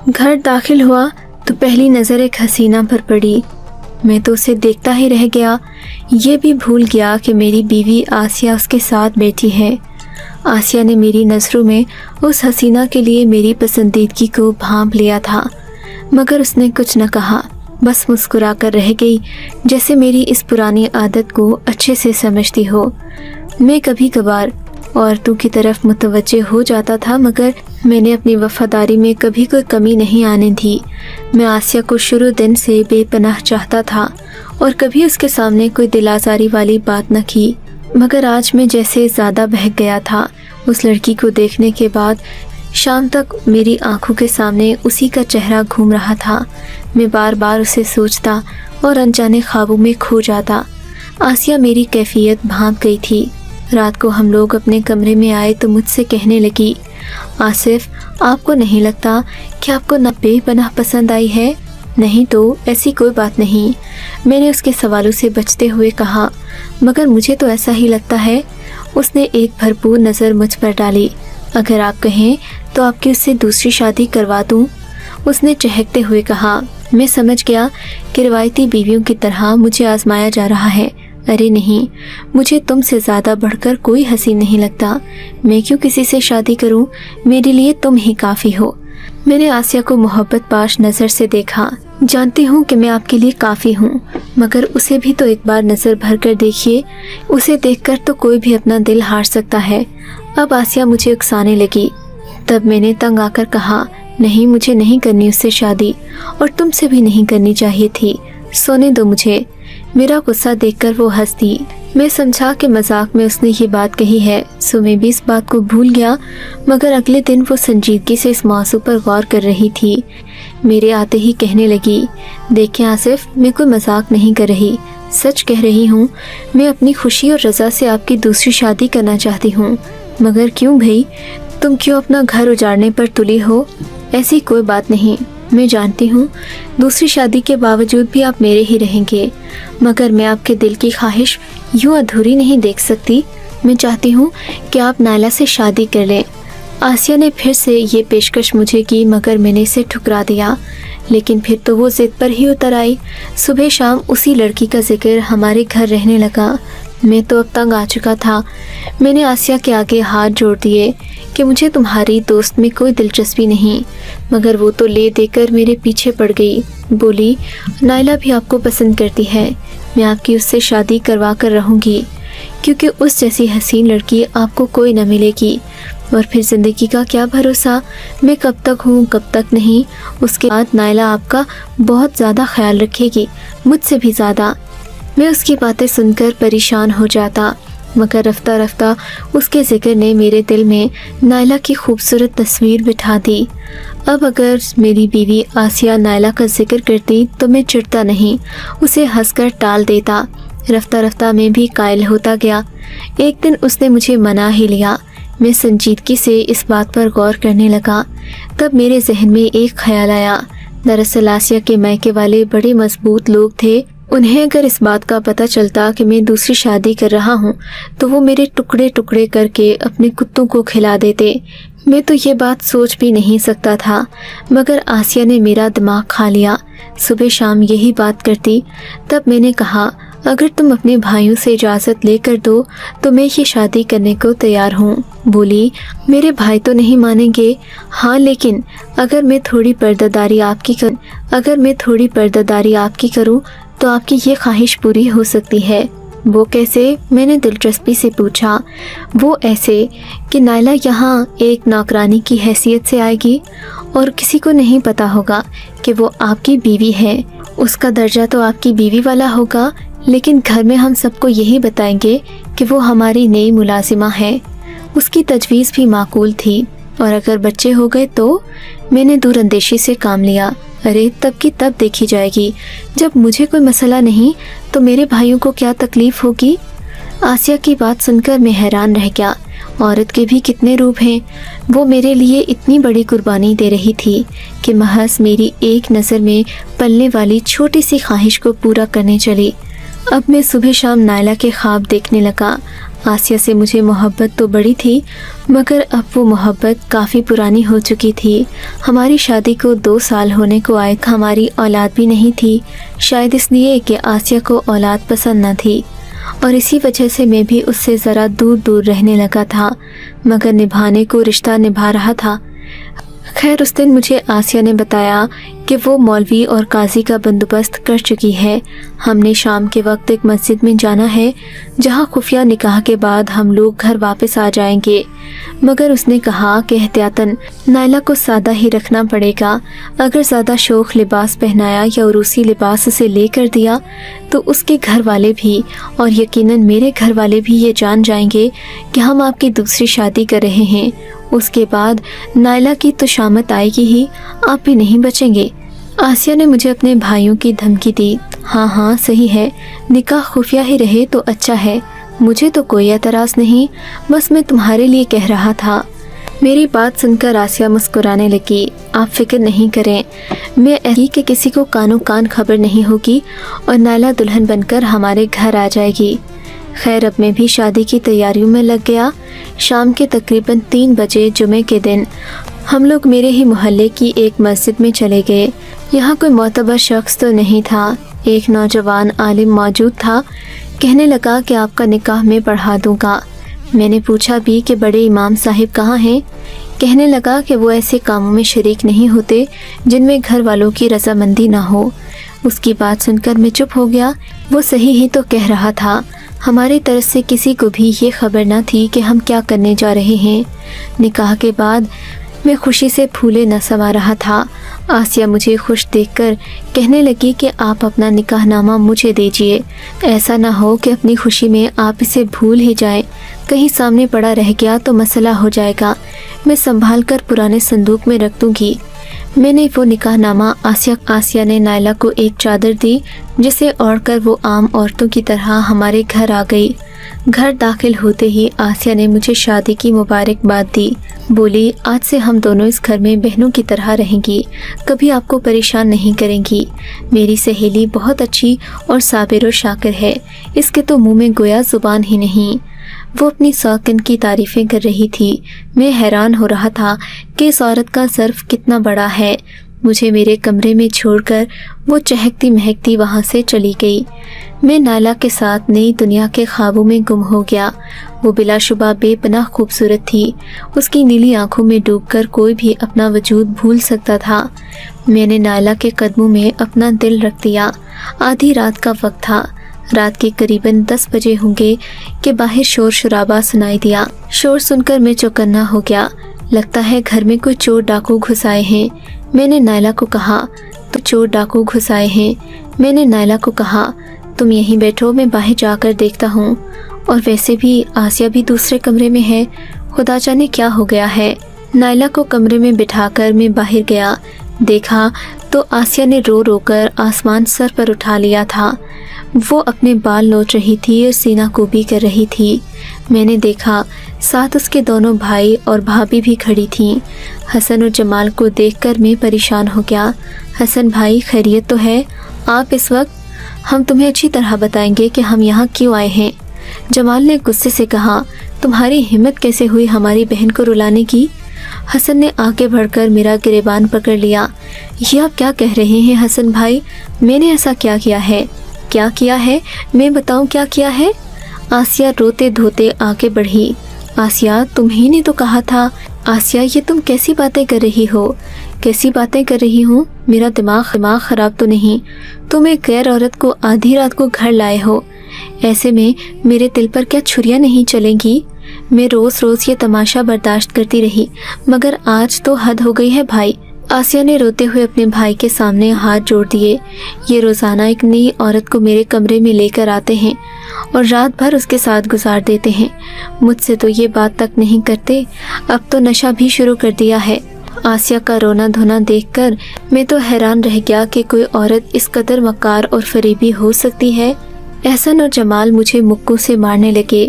घर दाखिल हुआ तो पहली नज़र एक हसीना पर पड़ी। मैं तो उसे देखता ही रह गया, ये भी भूल गया कि मेरी बीवी आसिया उसके साथ बैठी है। आसिया ने मेरी नज़रों में उस हसीना के लिए मेरी पसंदीदगी को भांप लिया था, मगर उसने कुछ न कहा, बस मुस्कुरा कर रह गई, जैसे मेरी इस पुरानी आदत को अच्छे से समझती हो। मैं कभी कभार औरतों की तरफ मुतवज्जे हो जाता था, मगर मैंने अपनी वफादारी में कभी कोई कमी नहीं आने दी। मैं आसिया को शुरू दिन से बेपनाह चाहता था और कभी उसके सामने कोई दिल आज़ारी वाली बात न की, मगर आज मैं जैसे ज़्यादा बहक गया था। उस लड़की को देखने के बाद शाम तक मेरी आंखों के सामने उसी का चेहरा घूम रहा था। मैं बार बार उसे सोचता और अनजाने ख्वाबों में खो जाता। आसिया मेरी कैफियत भांप गई थी। रात को हम लोग अपने कमरे में आए तो मुझसे कहने लगी, आसिफ, आपको नहीं लगता कि आपको न बेपनाह पसंद आई है? नहीं तो ऐसी कोई बात नहीं। मैंने उसके सवालों से बचते हुए कहा, मगर मुझे तो ऐसा ही लगता है। उसने एक भरपूर नज़र मुझ पर डाली। अगर आप कहें तो आपकी उससे दूसरी शादी करवा दूं? उसने चहकते हुए कहा। मैं समझ गया कि रिवायती बीवियों की तरह मुझे आजमाया जा रहा है। अरे नहीं, मुझे तुमसे ज़्यादा बढ़कर कोई हसीन नहीं लगता। मैं क्यों किसी से शादी करूं? मेरे लिए तुम ही काफ़ी हो। मैंने आसिया को मोहब्बत पाश नज़र से देखा। जानती हूँ कि मैं आपके लिए काफ़ी हूँ, मगर उसे भी तो एक बार नज़र भर कर देखिए। उसे देखकर तो कोई भी अपना दिल हार सकता है। अब आसिया मुझे उकसाने लगी। तब मैंने तंग आकर कहा, नहीं, मुझे नहीं करनी उससे शादी, और तुमसे भी नहीं करनी चाहिए थी। सोने दो मुझे। मेरा गुस्सा देखकर वो हंस दी। मैं समझा कि मजाक में उसने ये बात कही है, सो मैं भी इस बात को भूल गया, मगर अगले दिन वो संजीदगी से इस मौजू पर गौर कर रही थी। मेरे आते ही कहने लगी, देखें आसिफ, मैं कोई मजाक नहीं कर रही, सच कह रही हूँ। मैं अपनी खुशी और रज़ा से आपकी दूसरी शादी करना चाहती हूँ। मगर क्यों भाई, तुम क्यों अपना घर उजाड़ने पर तुली हो? ऐसी कोई बात नहीं। मैं जानती हूँ दूसरी शादी के बावजूद भी आप मेरे ही रहेंगे, मगर मैं आपके दिल की ख्वाहिश यूँ अधूरी नहीं देख सकती। मैं चाहती हूँ कि आप नायला से शादी कर लें। आसिया ने फिर से ये पेशकश मुझे की, मगर मैंने इसे ठुकरा दिया। लेकिन फिर तो वो ज़िद पर ही उतर आई। सुबह शाम उसी लड़की का जिक्र हमारे घर रहने लगा। मैं तो अब तंग आ चुका था। मैंने आसिया के आगे हाथ जोड़ दिए कि मुझे तुम्हारी दोस्त में कोई दिलचस्पी नहीं, मगर वो तो ले देकर मेरे पीछे पड़ गई। बोली, नायला भी आपको पसंद करती है, मैं आपकी उससे शादी करवा कर रहूँगी, क्योंकि उस जैसी हसीन लड़की आपको कोई न मिलेगी। और फिर ज़िंदगी का क्या भरोसा, मैं कब तक हूँ कब तक नहीं। उसके बाद नायला आपका बहुत ज़्यादा ख्याल रखेगी, मुझसे भी ज़्यादा। मैं उसकी बातें सुनकर परेशान हो जाता, मगर रफ्ता रफ्ता उसके ज़िक्र ने मेरे दिल में नायला की खूबसूरत तस्वीर बिठा दी। अब अगर मेरी बीवी आसिया नायला का जिक्र करती तो मैं चिढ़ता नहीं, उसे हंसकर टाल देता। रफ्ता रफ्ता मैं भी कायल होता गया। एक दिन उसने मुझे मना ही लिया। मैं संजीदगी से इस बात पर गौर करने लगा। तब मेरे जहन में एक ख्याल आया। दरअसल आसिया के मायके वाले बड़े मजबूत लोग थे। उन्हें अगर इस बात का पता चलता कि मैं दूसरी शादी कर रहा हूँ तो वो मेरे टुकड़े टुकड़े करके अपने कुत्तों को खिला देते। मैं तो ये बात सोच भी नहीं सकता था, मगर आसिया ने मेरा दिमाग खा लिया। सुबह शाम यही बात करती। तब मैंने कहा, अगर तुम अपने भाइयों से इजाज़त लेकर दो तो मैं ये शादी करने को तैयार हूँ। बोली, मेरे भाई तो नहीं मानेंगे। हाँ, लेकिन अगर मैं थोड़ी पर्दादारी आपकी करूँ तो आपकी ये ख्वाहिश पूरी हो सकती है। वो कैसे? मैंने दिलचस्पी से पूछा। वो ऐसे कि नायला यहाँ एक नौकरानी की हैसियत से आएगी और किसी को नहीं पता होगा कि वो आपकी बीवी है। उसका दर्जा तो आपकी बीवी वाला होगा, लेकिन घर में हम सबको यही बताएंगे कि वो हमारी नई मुलाजिमा है। उसकी तजवीज़ भी माकूल थी। और अगर बच्चे हो गए तो? मैंने दूरअंदेशी से काम लिया। अरे तब की तब देखी जाएगी। जब मुझे कोई मसला नहीं तो मेरे भाइयों को क्या तकलीफ होगी? आसिया की बात सुनकर मैं हैरान रह गया। औरत के भी कितने रूप हैं। वो मेरे लिए इतनी बड़ी कुर्बानी दे रही थी कि महज मेरी एक नज़र में पलने वाली छोटी सी ख्वाहिश को पूरा करने चली। अब मैं सुबह शाम नायला के ख्वाब देखने लगा। आसिया से मुझे मोहब्बत तो बड़ी थी, मगर अब वो मोहब्बत काफ़ी पुरानी हो चुकी थी। हमारी शादी को 2 साल होने को आए, हमारी औलाद भी नहीं थी, शायद इसलिए कि आसिया को औलाद पसंद न थी और इसी वजह से मैं भी उससे ज़रा दूर दूर रहने लगा था, मगर निभाने को रिश्ता निभा रहा था। खैर, उस दिन मुझे आसिया ने बताया कि वो मौलवी और काजी का बंदोबस्त कर चुकी है। हमने शाम के वक्त एक मस्जिद में जाना है जहाँ खुफिया निकाह के बाद हम लोग घर वापस आ जाएंगे, मगर उसने कहा कि एहतियातन नायला को सादा ही रखना पड़ेगा। अगर ज़्यादा शौक लिबास पहनाया या उरूसी लिबास उसे लेकर दिया तो उसके घर वाले भी और यकीनन मेरे घर वाले भी ये जान जाएंगे कि हम आपकी दूसरी शादी कर रहे हैं। उसके बाद नायला की तो शामत आएगी ही, आप भी नहीं बचेंगे। आसिया ने मुझे अपने भाइयों की धमकी दी। हाँ, सही है, निकाह खुफिया ही रहे तो अच्छा है, मुझे तो कोई एतराज़ नहीं, बस मैं तुम्हारे लिए कह रहा था। मेरी बात सुनकर आसिया मुस्कुराने लगी। आप फिक्र नहीं करें, मैं ऐसी कि किसी को कानों कान खबर नहीं होगी और नायला दुल्हन बनकर हमारे घर आ जाएगी। खैर, अब मैं भी शादी की तैयारियों में लग गया। शाम के तकरीबन 3 बजे जुमे के दिन हम लोग मेरे ही मोहल्ले की एक मस्जिद में चले गए। यहाँ कोई मोतबर शख्स तो नहीं था, एक नौजवान आलिम मौजूद था। कहने लगा कि आपका निकाह मैं पढ़ा दूँगा। मैंने पूछा भी कि बड़े इमाम साहिब कहाँ हैं। कहने लगा कि वो ऐसे कामों में शरीक नहीं होते जिनमें घर वालों की रजामंदी ना हो। उसकी बात सुनकर मैं चुप हो गया। वो सही ही तो कह रहा था। हमारी तरफ से किसी को भी ये खबर ना थी कि हम क्या करने जा रहे हैं। निकाह के बाद मैं खुशी से फूले न समा रहा था। आसिया मुझे खुश देखकर कहने लगी कि आप अपना निकाहनामा मुझे दीजिए, ऐसा ना हो कि अपनी खुशी में आप इसे भूल ही जाएं, कहीं सामने पड़ा रह गया तो मसला हो जाएगा। मैं संभाल कर पुराने संदूक में रख दूंगी। मैंने वो निकाहनामा आसिया ने नायला को एक चादर दी, जिसे ओढ़कर वो आम औरतों की तरह हमारे घर आ गई। घर दाखिल होते ही आसिया ने मुझे शादी की मुबारकबाद दी। बोली, आज से हम दोनों इस घर में बहनों की तरह रहेंगी, कभी आपको परेशान नहीं करेंगी। मेरी सहेली बहुत अच्छी और साबिर और शाकिर है, इसके तो मुंह में गोया जुबान ही नहीं। वो अपनी सौकन की तारीफ़ें कर रही थी। मैं हैरान हो रहा था कि इस औरत का ज़र्फ कितना बड़ा है। मुझे मेरे कमरे में छोड़कर वो चहकती महकती वहाँ से चली गई। मैं नायला के साथ नई दुनिया के ख्वाबों में गुम हो गया। वो बिलाशुबा बेपनाह खूबसूरत थी। उसकी नीली आंखों में डूबकर कोई भी अपना वजूद भूल सकता था। मैंने नायला के कदमों में अपना दिल रख दिया। आधी रात का वक्त था। रात के करीबन 10 बजे होंगे कि बाहर शोर शराबा सुनाई दिया। शोर सुनकर मैं चौकन्ना हो गया। लगता है घर में कोई चोर डाकू घुस आए हैं। मैंने नायला को कहा, तो चोर डाकू घुस आए हैं। मैंने नायला को कहा, तुम यहीं बैठो, मैं बाहर जाकर देखता हूँ। और वैसे भी आसिया भी दूसरे कमरे में है, खुदा जाने क्या हो गया है। नायला को कमरे में बिठाकर मैं बाहर गया। देखा तो आसिया ने रो रो कर आसमान सर पर उठा लिया था। वो अपने बाल नोच रही थी और सीना कुबी कर रही थी। मैंने देखा साथ उसके दोनों भाई और भाभी भी खड़ी थीं। हसन और जमाल को देखकर मैं परेशान हो गया। हसन भाई, खैरियत तो है आप इस वक्त? हम तुम्हें अच्छी तरह बताएंगे कि हम यहाँ क्यों आए हैं। जमाल ने गुस्से से कहा, तुम्हारी हिम्मत कैसे हुई हमारी बहन को रुलाने की? हसन ने आगे बढ़कर मेरा गिरेबान पकड़ लिया। ये आप क्या कह रहे हैं हसन भाई? मैंने ऐसा क्या किया है? क्या किया है? मैं बताऊं क्या किया है? आसिया रोते धोते आगे बढ़ी। आसिया, तुम्ही ने तो कहा था। आसिया, ये तुम कैसी बातें कर रही हो? कैसी बातें कर रही हूँ? मेरा दिमाग खराब तो नहीं? तुम एक गैर औरत को आधी रात को घर लाए हो, ऐसे में मेरे दिल पर क्या छुरियाँ नहीं चलेंगी? मैं रोज रोज ये तमाशा बर्दाश्त करती रही, मगर आज तो हद हो गई है भाई। आसिया ने रोते हुए अपने भाई के सामने हाथ जोड़ दिए। ये रोज़ाना एक नई औरत को मेरे कमरे में लेकर आते हैं और रात भर उसके साथ गुजार देते हैं। मुझसे तो ये बात तक नहीं करते, अब तो नशा भी शुरू कर दिया है। आसिया का रोना धोना देखकर मैं तो हैरान रह गया कि कोई औरत इस कदर मक्कार और फरेबी हो सकती है। एहसन और जमाल मुझे मुक्कों से मारने लगे।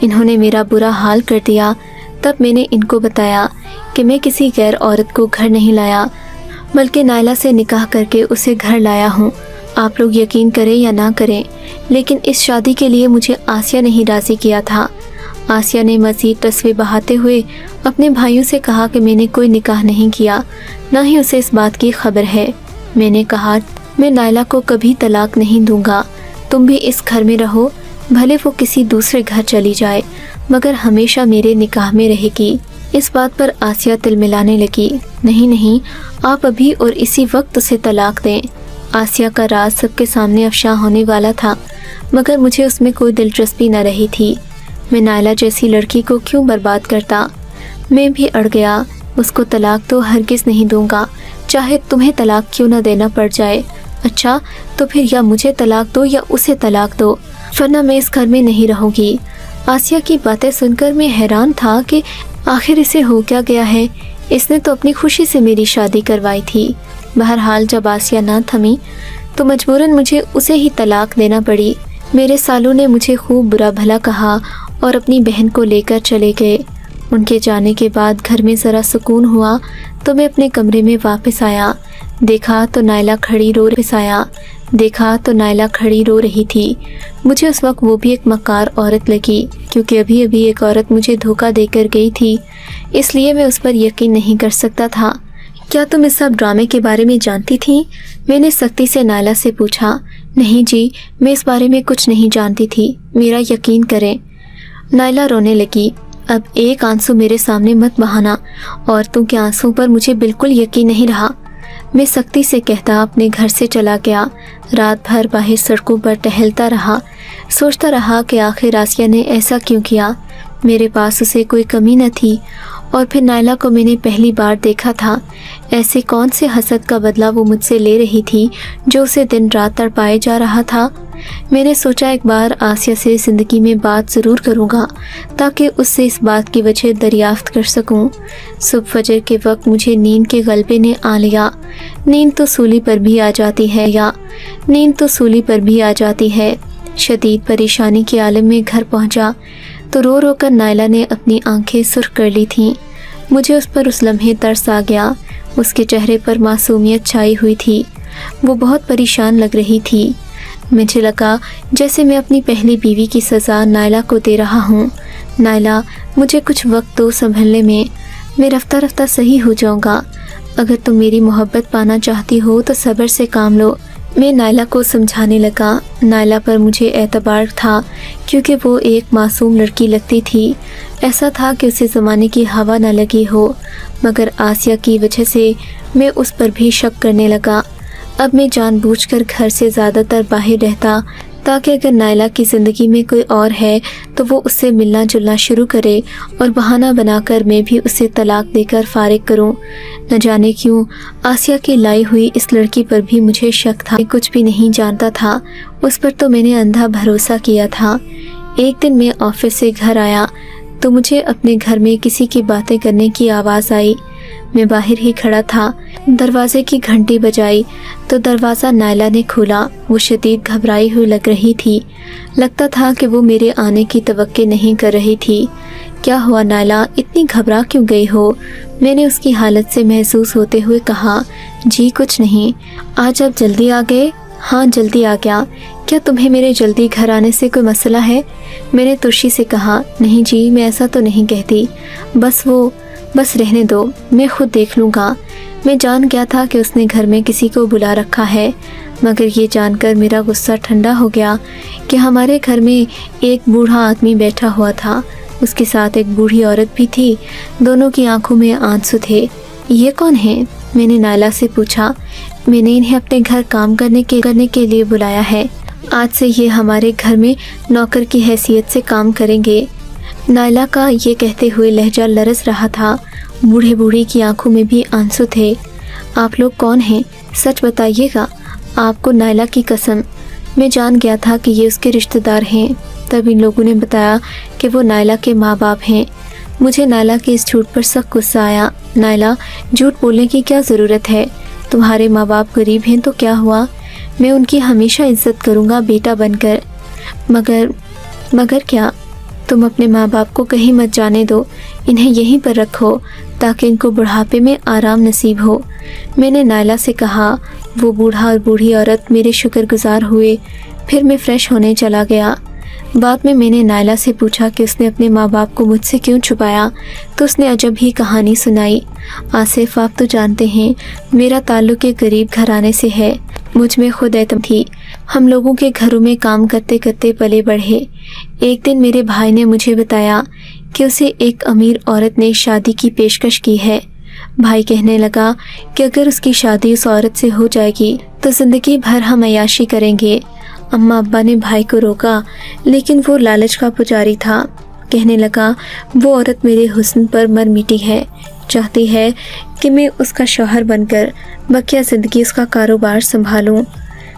इन्होंने मेरा बुरा हाल कर दिया। तब मैंने इनको बताया कि मैं किसी गैर औरत को घर नहीं लाया, बल्कि नायला से निकाह करके उसे घर लाया हूँ। आप लोग यकीन करें या ना करें, लेकिन इस शादी के लिए मुझे आसिया ने ही राज़ी किया था। आसिया ने मज़ीद तस्वीर बहाते हुए अपने भाइयों से कहा कि मैंने कोई निकाह नहीं किया, ना ही उसे इस बात की खबर है। मैंने कहा, मैं नायला को कभी तलाक नहीं दूंगा। तुम भी इस घर में रहो, भले वो किसी दूसरे घर चली जाए, मगर हमेशा मेरे निकाह में रहेगी। इस बात पर आसिया तिलमिलाने लगी। नहीं नहीं, आप अभी और इसी वक्त उसे तलाक दें। आसिया का राज सबके सामने अफशा होने वाला था, मगर मुझे उसमें कोई दिलचस्पी न रही थी। मैं नायला जैसी लड़की को क्यों बर्बाद करता। मैं भी अड़ गया। उसको तलाक तो हरगिज़ नहीं दूंगा, चाहे तुम्हें तलाक क्यों न देना पड़ जाए। अच्छा, तो फिर या मुझे तलाक दो या उसे तलाक दो, वरना मैं इस घर में नहीं रहूँगी। आसिया की बातें सुनकर मैं हैरान था कि आखिर इसे हो क्या गया है। इसने तो अपनी खुशी से मेरी शादी करवाई थी। बहरहाल जब आसिया ना थमी तो मजबूरन मुझे उसे ही तलाक देना पड़ी। मेरे सालों ने मुझे खूब बुरा भला कहा और अपनी बहन को लेकर चले गए। उनके जाने के बाद घर में ज़रा सुकून हुआ तो मैं अपने कमरे में वापस आया। देखा तो नायला खड़ी रो रही थी। मुझे उस वक्त वो भी एक मक्कार औरत लगी, क्योंकि अभी अभी एक औरत मुझे धोखा देकर गई थी, इसलिए मैं उस पर यकीन नहीं कर सकता था। क्या तुम इस सब ड्रामे के बारे में जानती थी? मैंने सख्ती से नायला से पूछा। नहीं जी, मैं इस बारे में कुछ नहीं जानती थी, मेरा यकीन करें। नायला रोने लगी। अब एक आंसू मेरे सामने मत बहाना, औरतों के आंसू पर मुझे बिल्कुल यकीन नहीं रहा। मैं सख्ती से कहता अपने घर से चला गया। रात भर बाहर सड़कों पर टहलता रहा, सोचता रहा कि आखिर आसिया ने ऐसा क्यों किया। मेरे पास उसे कोई कमी न थी, और फिर नायला को मैंने पहली बार देखा था। ऐसे कौन से हसद का बदला वो मुझसे ले रही थी जो उसे दिन रात तड़पाए जा रहा था। मैंने सोचा एक बार आसिया से ज़िंदगी में बात ज़रूर करूँगा, ताकि उससे इस बात की वजह दरियाफ्त कर सकूँ। सुबह फजर के वक्त मुझे नींद के गलबे ने आ लिया। नींद तो सूली पर भी आ जाती है। शदीद परेशानी के आलम में घर पहुँचा तो रो रो कर नायला ने अपनी आंखें सुर्ख कर ली थीं। मुझे उस पर उस लम्हे तरस आ गया। उसके चेहरे पर मासूमियत छाई हुई थी। वो बहुत परेशान लग रही थी। मुझे लगा जैसे मैं अपनी पहली बीवी की सज़ा नायला को दे रहा हूँ। नायला, मुझे कुछ वक्त दो संभलने में, मैं रफ्ता रफ्ता सही हो जाऊँगा। अगर तुम मेरी मोहब्बत पाना चाहती हो तो सब्र से काम लो। मैं नायला को समझाने लगा। नायला पर मुझे एतबार था, क्योंकि वो एक मासूम लड़की लगती थी। ऐसा था कि उसे ज़माने की हवा न लगी हो, मगर आसिया की वजह से मैं उस पर भी शक करने लगा। अब मैं जानबूझकर घर से ज़्यादातर बाहर रहता, ताकि अगर नायला की ज़िंदगी में कोई और है तो वो उससे मिलना जुलना शुरू करे और बहाना बनाकर मैं भी उसे तलाक देकर फारिग करूं। न जाने क्यों आसिया की लाई हुई इस लड़की पर भी मुझे शक था। मैं कुछ भी नहीं जानता था, उस पर तो मैंने अंधा भरोसा किया था। एक दिन मैं ऑफिस से घर आया तो मुझे अपने घर में किसी की बातें करने की आवाज़ आई। मैं बाहर ही खड़ा था। दरवाजे की घंटी बजाई तो दरवाज़ा नायला ने खोला। वो शदीद घबराई हुई लग रही थी। लगता था कि वो मेरे आने की तवक्के नहीं कर रही थी। क्या हुआ नायला, इतनी घबरा क्यों गई हो? मैंने उसकी हालत से महसूस होते हुए कहा। जी कुछ नहीं। आज आप जल्दी आ गए? हाँ जल्दी आ गया। क्या तुम्हें मेरे जल्दी घर आने से कोई मसला है? मैंने तुर्शी से कहा। नहीं जी, मैं ऐसा तो नहीं कहती। बस रहने दो, मैं खुद देख लूँगा। मैं जान गया था कि उसने घर में किसी को बुला रखा है, मगर ये जानकर मेरा गुस्सा ठंडा हो गया कि हमारे घर में एक बूढ़ा आदमी बैठा हुआ था। उसके साथ एक बूढ़ी औरत भी थी। दोनों की आंखों में आंसू थे। ये कौन है? मैंने नायला से पूछा। मैंने इन्हें अपने घर काम करने के लिए बुलाया है। आज से ये हमारे घर में नौकर की हैसियत से काम करेंगे। नायला का ये कहते हुए लहजा लरस रहा था। बूढ़े बूढ़ी की आंखों में भी आंसू थे। आप लोग कौन हैं? सच बताइएगा। आपको नायला की कसम। मैं जान गया था कि ये उसके रिश्तेदार हैं। तब इन लोगों ने बताया कि वो नायला के माँ बाप हैं। मुझे नायला के इस झूठ पर सख्त गुस्सा आया। नायला, झूठ बोलने की क्या ज़रूरत है? तुम्हारे माँ बाप गरीब हैं तो क्या हुआ? मैं उनकी हमेशा इज्जत करूँगा बेटा बनकर। मगर क्या? तुम अपने माँ बाप को कहीं मत जाने दो। इन्हें यहीं पर रखो ताकि इनको बुढ़ापे में आराम नसीब हो। मैंने नायला से कहा। वो बूढ़ा और बूढ़ी औरत मेरे शुक्रगुजार हुए। फिर मैं फ़्रेश होने चला गया। بعد میں نے نائلہ سے پوچھا کہ اس نے اپنے ماں باپ کو مجھ سے کیوں چھپایا، تو اس نے عجب ہی کہانی سنائی۔ آصف، آپ تو جانتے ہیں میرا تعلق ایک غریب گھرانے سے ہے۔ مجھ میں خود اعتماد تھی۔ ہم لوگوں کے گھروں میں کام کرتے کرتے پلے بڑھے۔ ایک دن میرے بھائی نے مجھے بتایا کہ اسے ایک امیر عورت نے شادی کی پیشکش کی ہے۔ بھائی کہنے لگا کہ اگر اس کی شادی اس عورت سے ہو جائے گی تو زندگی بھر ہم عیاشی کریں گے۔ اماں ابا نے بھائی کو روکا، لیکن وہ لالچ کا پجاری تھا۔ کہنے لگا وہ عورت میرے حسن پر مر مٹی ہے، چاہتی ہے کہ میں اس کا شوہر بن کر بقیہ زندگی اس کا کاروبار سنبھالوں۔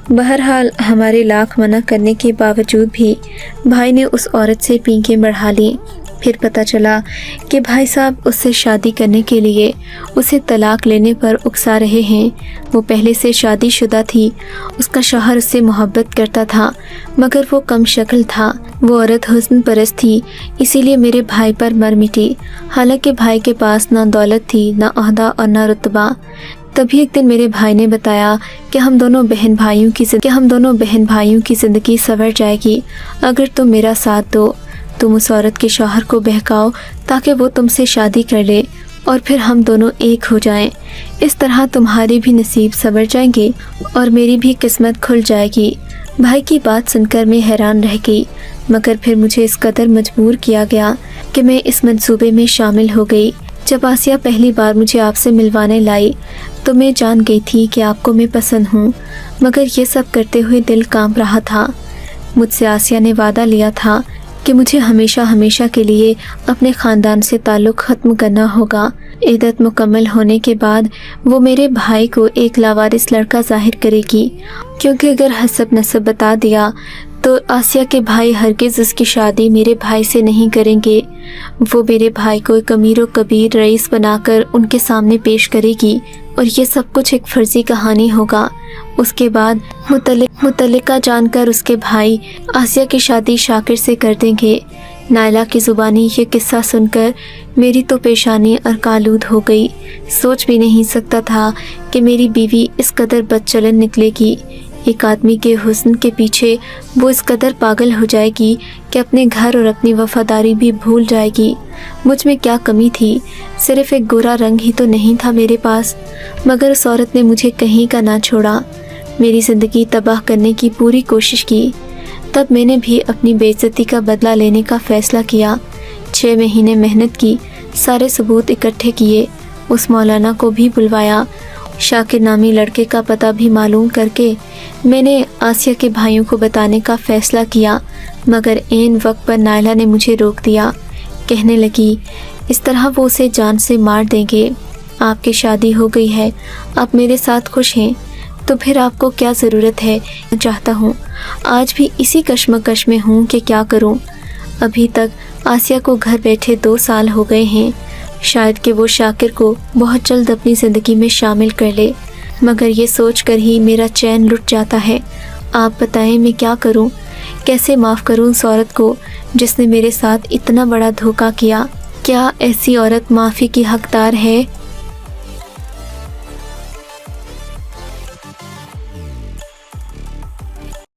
بہرحال ہمارے لاکھ منع کرنے کے باوجود بھی بھائی نے اس عورت سے پینکیں بڑھا لیں۔ پھر پتہ چلا کہ بھائی صاحب اس سے شادی کرنے کے لیے اسے طلاق لینے پر اکسا رہے ہیں۔ وہ پہلے سے شادی شدہ تھی، اس کا شوہر اس سے محبت کرتا تھا، مگر وہ کم شکل تھا۔ وہ عورت حسن پرست تھی، اسی لیے میرے بھائی پر مر مٹی، حالانکہ بھائی کے پاس نہ دولت تھی، نہ عہدہ اور نہ رتبہ۔ تبھی ایک دن میرے بھائی نے بتایا کہ ہم دونوں بہن بھائیوں کی زندگی سنور جائے گی اگر تم میرا ساتھ دو۔ تم اس عورت کے شوہر کو بہکاؤ تاکہ وہ تم سے شادی کر لے اور پھر ہم دونوں ایک ہو جائیں۔ اس طرح تمہارے بھی نصیب سنور جائیں گے اور میری بھی قسمت کھل جائے گی۔ بھائی کی بات سن کر میں حیران رہ گئی، مگر پھر مجھے اس قدر مجبور کیا گیا کہ میں اس منصوبے میں شامل ہو گئی۔ جب آسیہ پہلی بار مجھے آپ سے ملوانے لائی تو میں جان گئی تھی کہ آپ کو میں پسند ہوں، مگر یہ سب کرتے ہوئے دل کانپ رہا تھا۔ مجھ سے آسیہ نے وعدہ لیا تھا کہ مجھے ہمیشہ کے لیے اپنے خاندان سے تعلق ختم کرنا ہوگا۔ عدت مکمل ہونے کے بعد وہ میرے بھائی کو ایک لاوارث لڑکا ظاہر کرے گی، کیونکہ اگر حسب نسب بتا دیا تو آسیہ کے بھائی ہرگز اس کی شادی میرے بھائی سے نہیں کریں گے۔ وہ میرے بھائی کو ایک امیر و کبیر رئیس بنا کر ان کے سامنے پیش کرے گی اور یہ سب کچھ ایک فرضی کہانی ہوگا۔ اس کے بعد متعلقہ جان کر اس کے بھائی آسیہ کی شادی شاکر سے کر دیں گے۔ نائلہ کی زبانی یہ قصہ سن کر میری تو پیشانی ارکالود ہو گئی۔ سوچ بھی نہیں سکتا تھا کہ میری بیوی اس قدر بدچلن نکلے گی۔ ایک آدمی کے حسن کے پیچھے وہ اس قدر پاگل ہو جائے گی کہ اپنے گھر اور اپنی وفاداری بھی بھول جائے گی۔ مجھ میں کیا کمی تھی؟ صرف ایک گورا رنگ ہی تو نہیں تھا میرے پاس، مگر اس عورت نے مجھے کہیں کا نہ چھوڑا، میری زندگی تباہ کرنے کی پوری کوشش کی۔ تب میں نے بھی اپنی بے عزتی کا بدلہ لینے کا فیصلہ کیا۔ 6 مہینے محنت کی، سارے ثبوت اکٹھے کیے، اس مولانا کو بھی بلوایا، شاکر نامی لڑکے کا پتہ بھی معلوم کر کے میں نے آسیہ کے بھائیوں کو بتانے کا فیصلہ کیا، مگر عین وقت پر نائلہ نے مجھے روک دیا۔ کہنے لگی اس طرح وہ اسے جان سے مار دیں گے۔ آپ کی شادی ہو گئی ہے، آپ میرے ساتھ خوش ہیں، تو پھر آپ کو کیا ضرورت ہے؟ چاہتا ہوں آج بھی اسی کشمکش میں ہوں کہ کیا کروں۔ ابھی تک آسیہ کو گھر بیٹھے 2 سال ہو گئے ہیں، شاید کہ وہ شاکر کو بہت جلد اپنی زندگی میں شامل کر لے، مگر یہ سوچ کر ہی میرا چین لٹ جاتا ہے۔ آپ بتائیں میں کیا کروں؟ کیسے معاف کروں اس عورت کو جس نے میرے ساتھ اتنا بڑا دھوکہ کیا؟ کیا ایسی عورت معافی کی حقدار ہے؟